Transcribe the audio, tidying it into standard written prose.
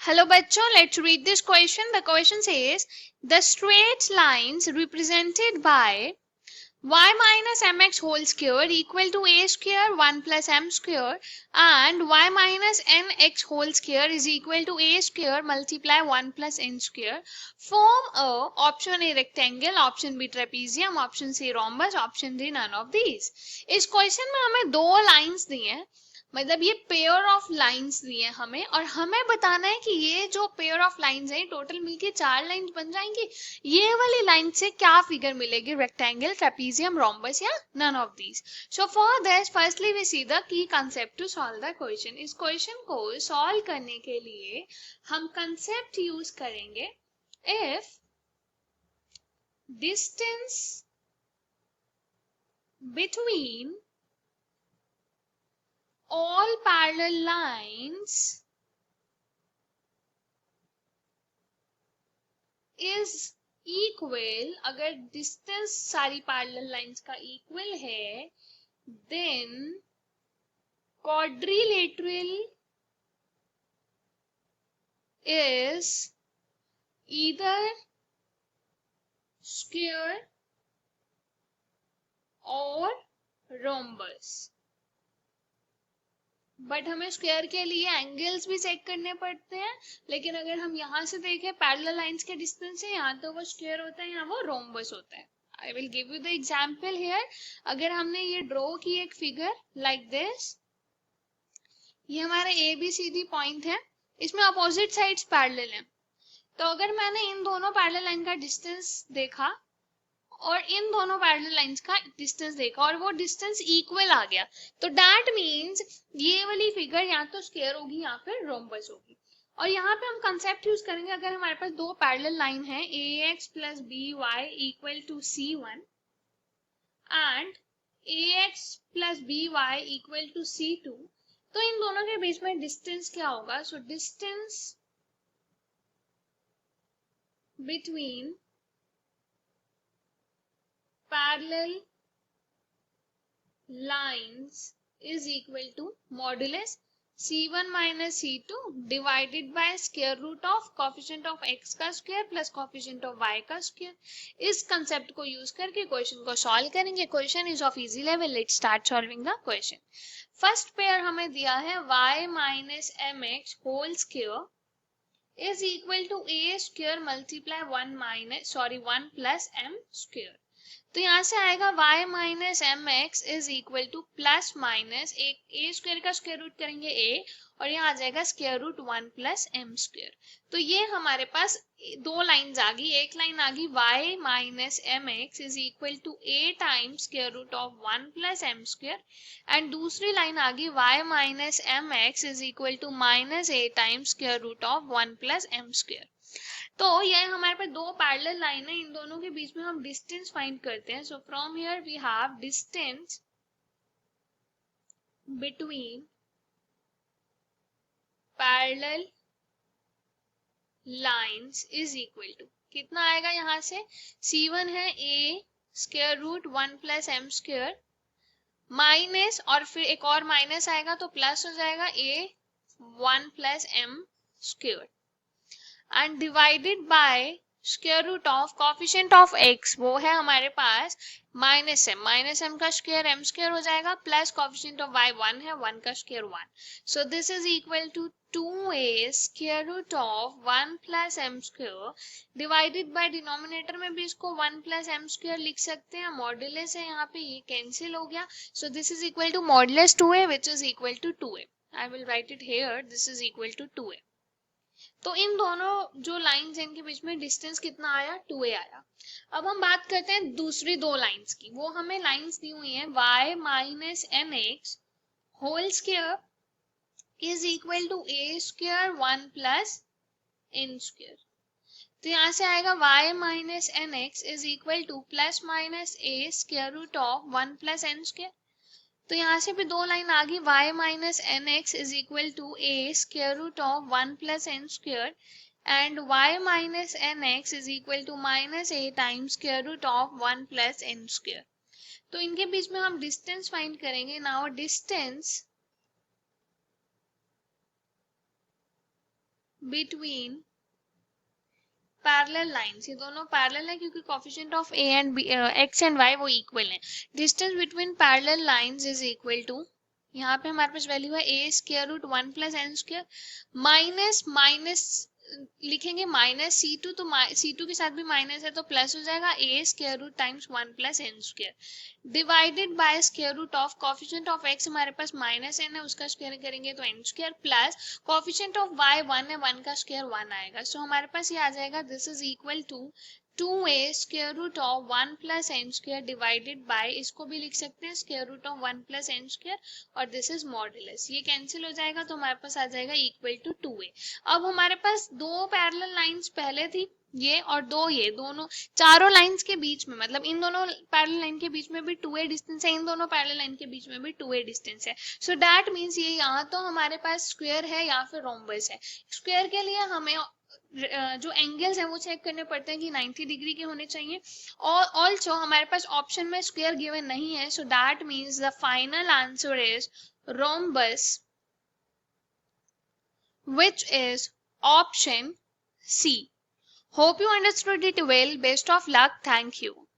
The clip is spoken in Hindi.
Hello बच्चों, let's read this question. The question says the straight lines represented by y minus mx whole square equal to a square 1 plus m square and y minus nx whole square is equal to a square multiply 1 plus n square form a option A rectangle, option B trapezium, option C rhombus, option D none of these. इस क्वेश्चन में हमें दो लाइंस दी हैं, मतलब ये पेयर ऑफ लाइंस दिए हमें और हमें बताना है कि ये जो पेयर ऑफ लाइंस है टोटल मिलके 4 लाइंस बन जाएंगी। ये वाली लाइन से क्या फिगर मिलेगी, रेक्टेंगल, ट्रेपीजियम, रोम्बस या none of these. So for this firstly we see the key concept to solve the question. इस क्वेश्चन को सॉल्व करने के लिए हम कंसेप्ट यूज करेंगे if distance between all parallel lines is equal, अगर डिस्टेंस सारी पैरेलल लाइंस का इक्वल है then quadrilateral is either square or rhombus. But हमें स्क्वायर के लिए एंगल्स भी चेक करने पड़ते हैं, लेकिन अगर हम यहाँ से देखें पैरेलल लाइंस के डिस्टेंस से, यहाँ तो वो स्क्वायर होता है, यहाँ वो रोम्बस होता है। I will give you the example here. अगर हमने ये ड्रॉ की एक फिगर लाइक दिस, ये हमारे A B C D point है, इसमें अपोजिट साइड्स पैरेलल हैं, तो अगर मैंने इन दोनों पैरेलल लाइन का डिस्टेंस देखा और इन दोनों पैरेलल लाइंस का डिस्टेंस देखा और वो डिस्टेंस इक्वल आ गया, तो दैट मींस ये वाली फिगर या तो स्क्वायर होगी या फिर रोम्बस होगी। और यहाँ पे हम कंसेप्ट यूज करेंगे, अगर हमारे पास दो पैरेलल लाइन है ax plus by equal to c1 and ax plus by equal to c2, तो इन दोनों के बीच में डिस्टेंस क्या होगा? So distance between parallel lines is equal to modulus c1 minus c2 divided by square root of coefficient of x का square plus coefficient of y का square। इस concept को use करके क्वेश्चन को सॉल्व करेंगे। Question is of easy level, let's start solving the question. First pair हमें दिया है y minus mx whole square is equal to a square multiply 1 plus m square। तो यहाँ से आएगा y minus M X is equal to plus minus एक ए स्क्वायर का स्क्वायर रूट करेंगे a और यहाँ आ जाएगा square root 1 plus M square. तो ये हमारे पास दो लाइंस आ गई, एक लाइन आ गई y minus M X is equal to a times square root of 1 plus M square and दूसरी लाइन आ गई y minus M X is equal to minus a times square root of 1 plus M square. तो ये हमारे पास दो पैरेलल लाइन है, इन दोनों के बीच में हम डिस्टेंस फाइंड करते हैं। So from here we have distance between parallel lines is equal to कितना आएगा, यहाँ से c1 है a square root 1 plus M square minus और फिर एक और माइनस आएगा तो प्लस हो जाएगा a 1 plus M square and divided by square root of coefficient of x, वो है हमारे पास माइनस m का स्क्वायर m स्क्वायर हो जाएगा प्लस coefficient of y 1 है, 1 का square 1। So this is equal to 2a square root of 1 plus m square divided by denominator में भी इसको 1 प्लस m स्क्वायर लिख सकते हैं, मॉड्यूलस है यहाँ पे, ये कैंसिल हो गया। So this is equal to modulus 2a which is equal to 2a। I will write it here, this is equal to 2a। तो इन दोनों जो लाइंस हैं इनके बीच में डिस्टेंस कितना आया, 2a आया। अब हम बात करते हैं दूसरी दो लाइंस की। वो हमें लाइंस दी हुई हैं y minus M X whole square is equal to a square 1 plus n square. तो यहाँ से आएगा y minus N X is equal to plus minus a square root of 1 plus n square. तो यहाँ से भी दो लाइन आ गई, y minus N X is equal to a square root of 1 plus N square and y minus N X is equal to minus a times square root of 1 plus N square. तो इनके बीच में हम डिस्टेंस फाइंड करेंगे। Now distance between parallel lines, ये दोनों पैरेलल है क्योंकि coefficient of a and b, x and y वो इक्वल है। Distance between parallel lines is equal to, यहाँ पे हमारे पास वैल्यू है a square root 1 plus N square minus minus लिखेंगे माइनस सी टू, तो सी टू के साथ भी माइनस है तो प्लस हो जाएगा a square root times 1 plus N square divided by square root of coefficient of x हमारे पास माइनस एन है उसका स्क्वायर करेंगे तो n square plus coefficient of y 1 है 1 का स्क्वायर 1 आएगा। सो हमारे पास ये आ जाएगा this is equal to 2a square root of 1 plus N square divided by, इसको भी लिख सकते हैं square root of 1 plus N square और दिस इज मॉडुलस, ये कैंसिल हो जाएगा तो हमारे पास आ जाएगा इक्वल टू 2a। अब हमारे पास दो पैरेलल लाइंस पहले थी ये और दो ये, दोनों चारों लाइंस के बीच में, मतलब इन दोनों पैरेलल लाइन के बीच में भी 2a डिस्टेंस है, इन दोनों पैरेलल लाइन के बीच में भी 2a डिस्टेंस है। सो दैट मीन्स ये यहाँ तो हमारे पास स्क्वायर है या फिर रोम्बस है। स्क्वायर के लिए हमें जो एंगल्स हैं वो चेक करने पड़ते हैं कि 90 डिग्री के होने चाहिए और ऑल्सो हमारे पास ऑप्शन में स्क्वायर गिवन नहीं है। So that means the final answer is rhombus which is option C. Hope you understood it well. Best of luck. Thank you.